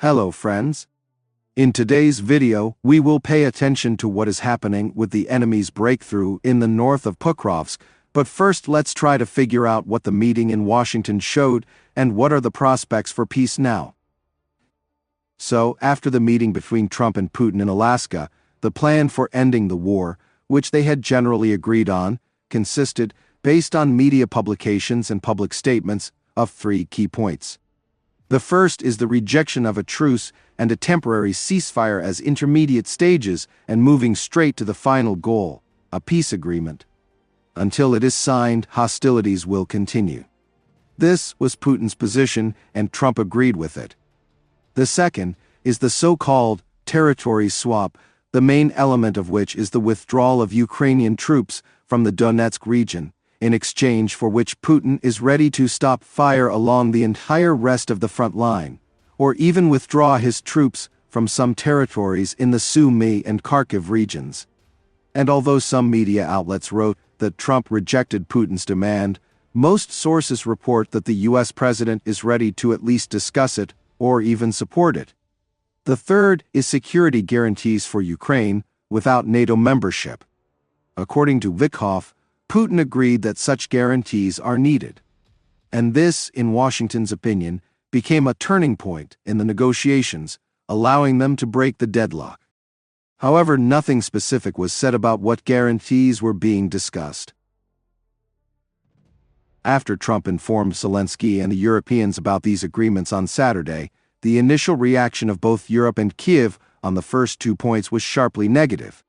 Hello friends. In today's video, we will pay attention to what is happening with the enemy's breakthrough in the north of Pokrovsk, but first let's try to figure out what the meeting in Washington showed and what are the prospects for peace now. So, after the meeting between Trump and Putin in Alaska, the plan for ending the war, which they had generally agreed on, consisted, based on media publications and public statements, of 3 key points. The first is the rejection of a truce and a temporary ceasefire as intermediate stages and moving straight to the final goal, a peace agreement. Until it is signed, hostilities will continue. This was Putin's position, and Trump agreed with it. The second is the so-called territory swap, the main element of which is the withdrawal of Ukrainian troops from the Donetsk region, in exchange for which Putin is ready to stop fire along the entire rest of the front line, or even withdraw his troops from some territories in the Sumy and Kharkiv regions. And although some media outlets wrote that Trump rejected Putin's demand, most sources report that the US president is ready to at least discuss it or even support it. The third is security guarantees for Ukraine without NATO membership. According to Vikhoff, Putin agreed that such guarantees are needed. And this, in Washington's opinion, became a turning point in the negotiations, allowing them to break the deadlock. However, nothing specific was said about what guarantees were being discussed. After Trump informed Zelensky and the Europeans about these agreements on Saturday, the initial reaction of both Europe and Kyiv on the first 2 points was sharply negative.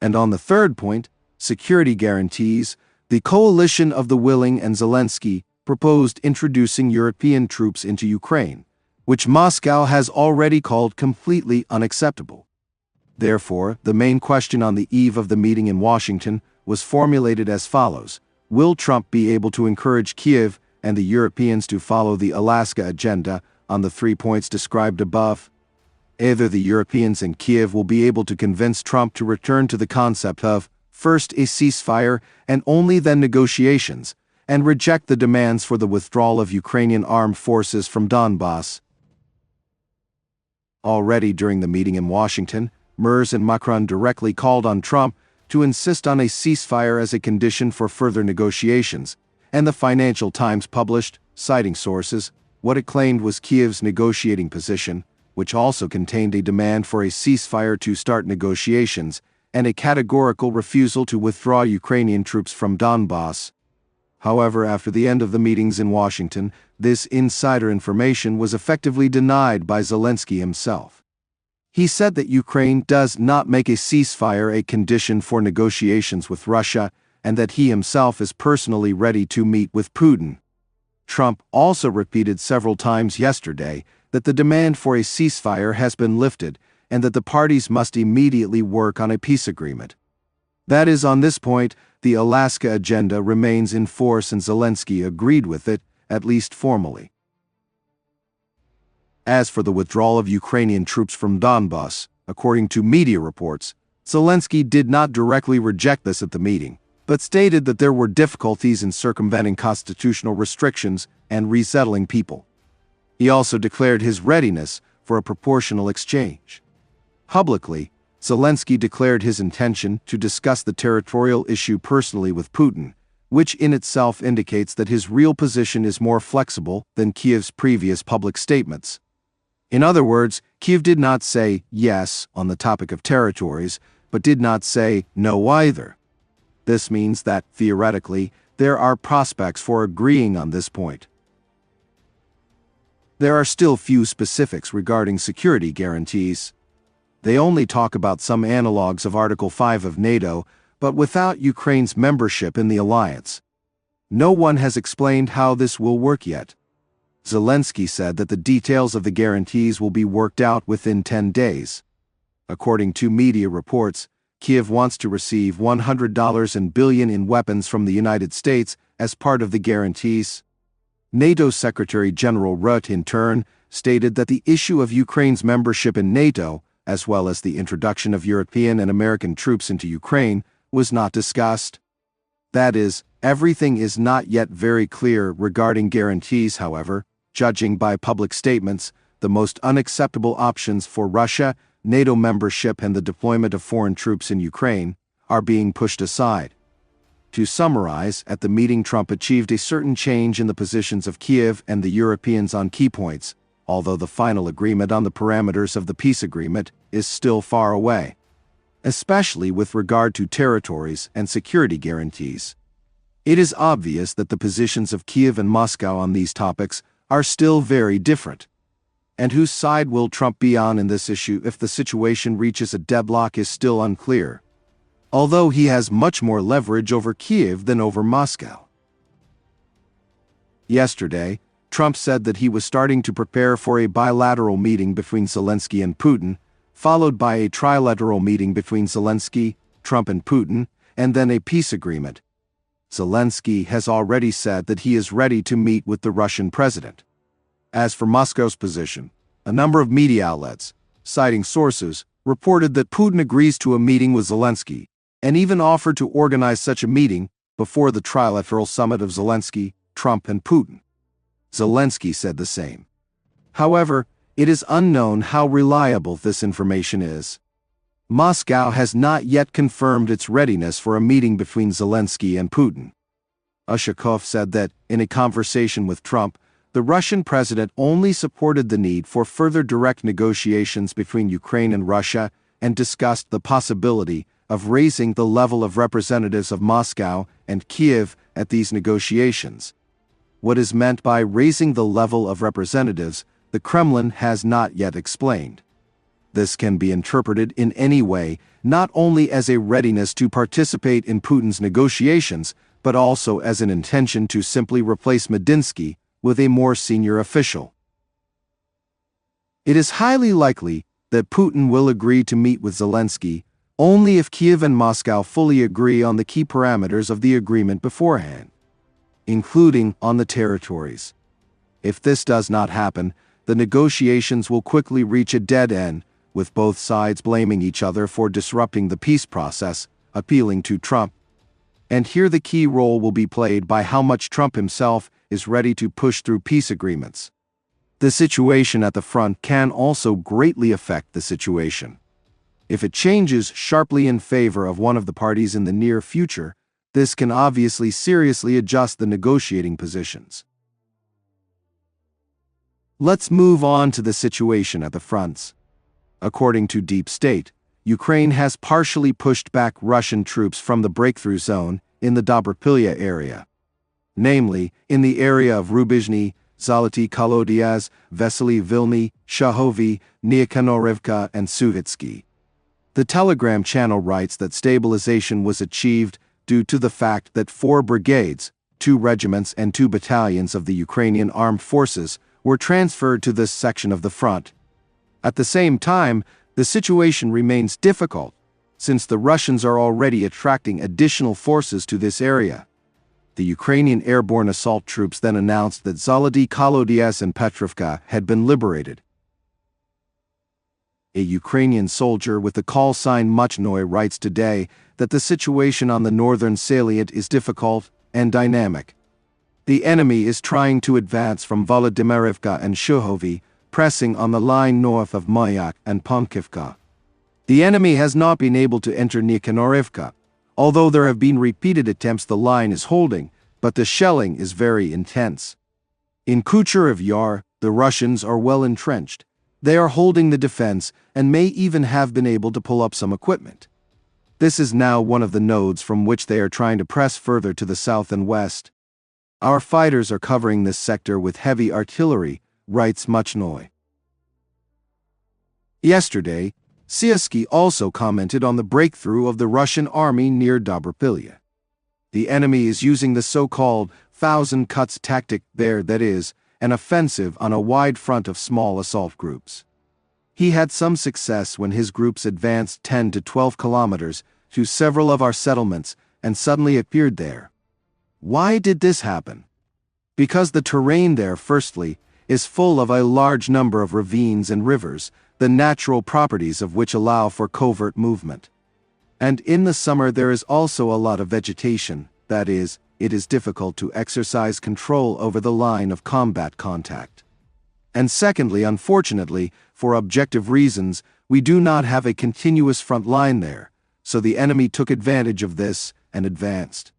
And on the third point, security guarantees, the coalition of the willing and Zelensky proposed introducing European troops into Ukraine, which Moscow has already called completely unacceptable. Therefore, the main question on the eve of the meeting in Washington was formulated as follows: will Trump be able to encourage Kyiv and the Europeans to follow the Alaska agenda on the 3 points described above? Either the Europeans and Kyiv will be able to convince Trump to return to the concept of first a ceasefire and only then negotiations, and reject the demands for the withdrawal of Ukrainian armed forces from Donbas. Already during the meeting in Washington, Merz and Macron directly called on Trump to insist on a ceasefire as a condition for further negotiations, and the Financial Times published, citing sources, what it claimed was Kyiv's negotiating position, which also contained a demand for a ceasefire to start negotiations, and a categorical refusal to withdraw Ukrainian troops from Donbas. However, after the end of the meetings in Washington, this insider information was effectively denied by Zelensky himself. He said that Ukraine does not make a ceasefire a condition for negotiations with Russia, and that he himself is personally ready to meet with Putin. Trump also repeated several times yesterday that the demand for a ceasefire has been lifted, and that the parties must immediately work on a peace agreement. That is, on this point, the Alaska agenda remains in force and Zelensky agreed with it, at least formally. As for the withdrawal of Ukrainian troops from Donbas, according to media reports, Zelensky did not directly reject this at the meeting, but stated that there were difficulties in circumventing constitutional restrictions and resettling people. He also declared his readiness for a proportional exchange. Publicly, Zelensky declared his intention to discuss the territorial issue personally with Putin, which in itself indicates that his real position is more flexible than Kyiv's previous public statements. In other words, Kyiv did not say yes on the topic of territories, but did not say no either. This means that, theoretically, there are prospects for agreeing on this point. There are still few specifics regarding security guarantees. They only talk about some analogues of Article 5 of NATO, but without Ukraine's membership in the alliance. No one has explained how this will work yet. Zelensky said that the details of the guarantees will be worked out within 10 days. According to media reports, Kyiv wants to receive $100 billion in weapons from the United States as part of the guarantees. NATO Secretary General Rutte, in turn, stated that the issue of Ukraine's membership in NATO, as well as the introduction of European and American troops into Ukraine, was not discussed. That is, everything is not yet very clear regarding guarantees, however, judging by public statements, the most unacceptable options for Russia, NATO membership and the deployment of foreign troops in Ukraine, are being pushed aside. To summarize, at the meeting Trump achieved a certain change in the positions of Kyiv and the Europeans on key points, although the final agreement on the parameters of the peace agreement is still far away, especially with regard to territories and security guarantees. It is obvious that the positions of Kyiv and Moscow on these topics are still very different. And whose side will Trump be on in this issue if the situation reaches a deadlock is still unclear, although he has much more leverage over Kyiv than over Moscow. Yesterday, Trump said that he was starting to prepare for a bilateral meeting between Zelensky and Putin, followed by a trilateral meeting between Zelensky, Trump and Putin, and then a peace agreement. Zelensky has already said that he is ready to meet with the Russian president. As for Moscow's position, a number of media outlets, citing sources, reported that Putin agrees to a meeting with Zelensky, and even offered to organize such a meeting before the trilateral summit of Zelensky, Trump and Putin. Zelensky said the same. However, it is unknown how reliable this information is. Moscow has not yet confirmed its readiness for a meeting between Zelensky and Putin. Ushakov said that, in a conversation with Trump, the Russian president only supported the need for further direct negotiations between Ukraine and Russia and discussed the possibility of raising the level of representatives of Moscow and Kyiv at these negotiations. What is meant by raising the level of representatives, the Kremlin has not yet explained. This can be interpreted in any way, not only as a readiness to participate in Putin's negotiations, but also as an intention to simply replace Medinsky with a more senior official. It is highly likely that Putin will agree to meet with Zelensky only if Kyiv and Moscow fully agree on the key parameters of the agreement beforehand, including on the territories. If this does not happen, the negotiations will quickly reach a dead end, with both sides blaming each other for disrupting the peace process, appealing to Trump. And here the key role will be played by how much Trump himself is ready to push through peace agreements. The situation at the front can also greatly affect the situation. If it changes sharply in favor of one of the parties in the near future, this can obviously seriously adjust the negotiating positions. Let's move on to the situation at the fronts. According to Deep State, Ukraine has partially pushed back Russian troops from the breakthrough zone in the Dobropillia area, namely in the area of Rubizhny, Zoloty Kolodiaz, Vesely Vilny, Shahovy, Niekanorivka, and Suvitsky. The Telegram channel writes that stabilization was achieved due to the fact that 4 brigades, 2 regiments and 2 battalions of the Ukrainian armed forces were transferred to this section of the front. At the same time, the situation remains difficult, since the Russians are already attracting additional forces to this area. The Ukrainian airborne assault troops then announced that Zoloty Kolodiaz and Petrovka had been liberated. A Ukrainian soldier with the call sign Muchnoy writes today that the situation on the northern salient is difficult and dynamic. The enemy is trying to advance from Volodymyrivka and Shuhovy, pressing on the line north of Mayak and Punkivka. The enemy has not been able to enter Niekanorivka, although there have been repeated attempts. The line is holding, but the shelling is very intense. In Kucherov Yar, the Russians are well entrenched. They are holding the defense and may even have been able to pull up some equipment. This is now one of the nodes from which they are trying to press further to the south and west. Our fighters are covering this sector with heavy artillery, writes Muchnoy. Yesterday, Siersky also commented on the breakthrough of the Russian army near Dobropillia. The enemy is using the so-called thousand cuts tactic there, that is, an offensive on a wide front of small assault groups. He had some success when his groups advanced 10 to 12 kilometers to several of our settlements and suddenly appeared there. Why did this happen? Because the terrain there, firstly, is full of a large number of ravines and rivers, the natural properties of which allow for covert movement. And in the summer there is also a lot of vegetation, that is, it is difficult to exercise control over the line of combat contact. And secondly, unfortunately, for objective reasons, we do not have a continuous front line there, so the enemy took advantage of this and advanced.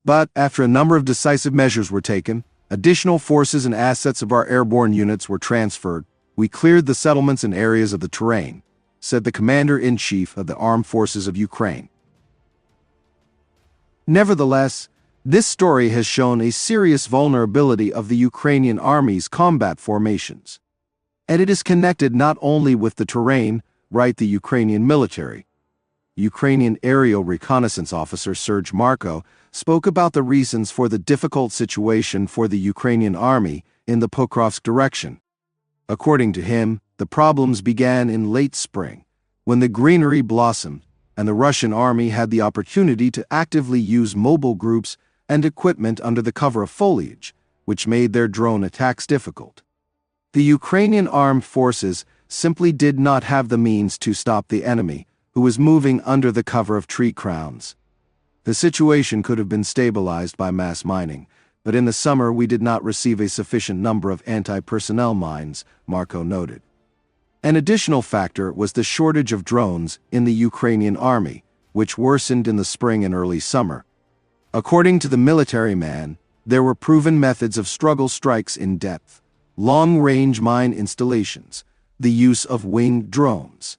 But after a number of decisive measures were taken, additional forces and assets of our airborne units were transferred, we cleared the settlements and areas of the terrain, said the Commander-in-Chief of the Armed Forces of Ukraine. Nevertheless, this story has shown a serious vulnerability of the Ukrainian army's combat formations. And it is connected not only with the terrain, right, the Ukrainian military. Ukrainian aerial reconnaissance officer Serge Marko spoke about the reasons for the difficult situation for the Ukrainian army in the Pokrovsk direction. According to him, the problems began in late spring, when the greenery blossomed, and the Russian army had the opportunity to actively use mobile groups and equipment under the cover of foliage, which made their drone attacks difficult. The Ukrainian armed forces simply did not have the means to stop the enemy, who was moving under the cover of tree crowns. The situation could have been stabilized by mass mining, but in the summer we did not receive a sufficient number of anti-personnel mines, Marko noted. An additional factor was the shortage of drones in the Ukrainian army, which worsened in the spring and early summer. According to the military man, there were proven methods of struggle strikes in depth, long-range mine installations, the use of winged drones.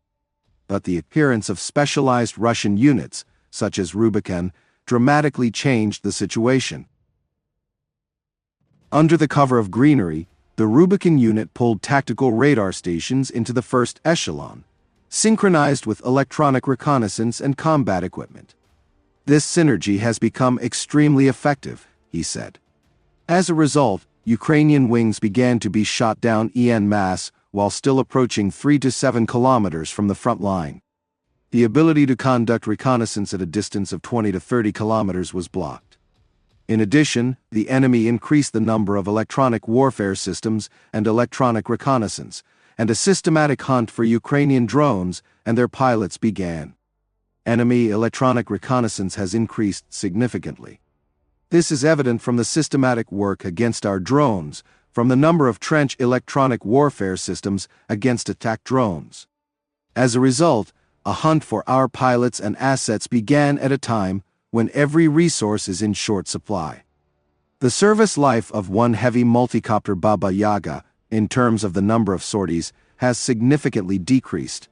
But the appearance of specialized Russian units, such as Rubicon, dramatically changed the situation. Under the cover of greenery, the Rubicon unit pulled tactical radar stations into the first echelon, synchronized with electronic reconnaissance and combat equipment. This synergy has become extremely effective, he said. As a result, Ukrainian wings began to be shot down en masse while still approaching 3 to 7 kilometers from the front line. The ability to conduct reconnaissance at a distance of 20 to 30 kilometers was blocked. In addition, the enemy increased the number of electronic warfare systems and electronic reconnaissance, and a systematic hunt for Ukrainian drones and their pilots began. Enemy electronic reconnaissance has increased significantly. This is evident from the systematic work against our drones, from the number of trench electronic warfare systems against attack drones. As a result, a hunt for our pilots and assets began at a time when every resource is in short supply. The service life of one heavy multicopter Baba Yaga, in terms of the number of sorties, has significantly decreased.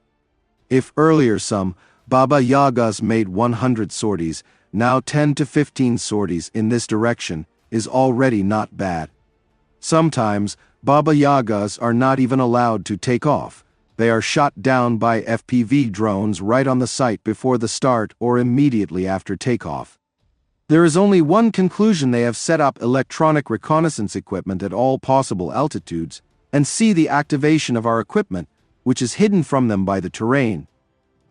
If earlier some Baba Yagas made 100 sorties, now 10 to 15 sorties in this direction is already not bad. Sometimes, Baba Yagas are not even allowed to take off. They are shot down by FPV drones right on the site before the start or immediately after takeoff. There is only one conclusion: they have set up electronic reconnaissance equipment at all possible altitudes and see the activation of our equipment, which is hidden from them by the terrain.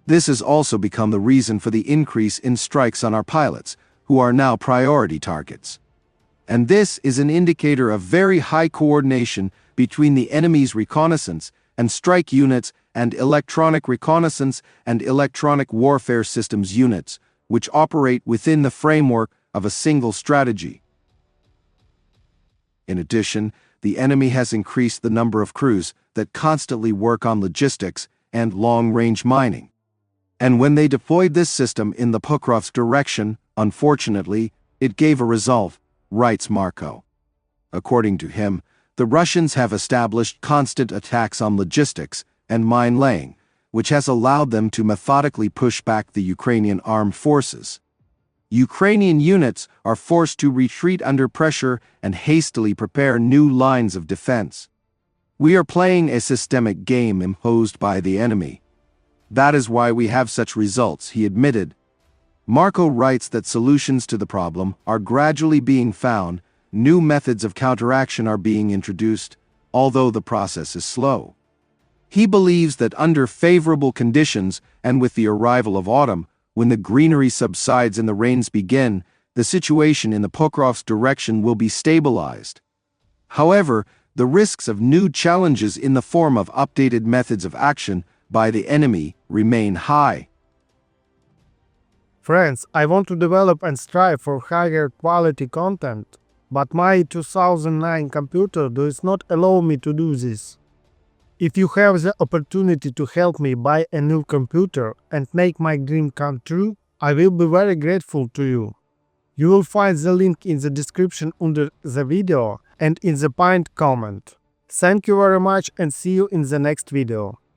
This has also become the reason for the increase in strikes on our pilots, who are now priority targets. And this is an indicator of very high coordination between the enemy's reconnaissance and strike units and electronic reconnaissance and electronic warfare systems units, which operate within the framework of a single strategy. In addition, the enemy has increased the number of crews that constantly work on logistics and long-range mining. And when they deployed this system in the Pukrovsk direction, unfortunately, it gave a result, writes Marko. According to him, the Russians have established constant attacks on logistics and mine laying, which has allowed them to methodically push back the Ukrainian armed forces. Ukrainian units are forced to retreat under pressure and hastily prepare new lines of defense. We are playing a systemic game imposed by the enemy. That is why we have such results, he admitted. Marko writes that solutions to the problem are gradually being found, new methods of counteraction are being introduced, although the process is slow. He believes that under favorable conditions and with the arrival of autumn, when the greenery subsides and the rains begin, the situation in the Pokrovsk direction will be stabilized. However, the risks of new challenges in the form of updated methods of action by the enemy remain high. Friends, I want to develop and strive for higher quality content, but my 2009 computer does not allow me to do this. If you have the opportunity to help me buy a new computer and make my dream come true, I will be very grateful to you. You will find the link in the description under the video and in the pinned comment. Thank you very much and see you in the next video.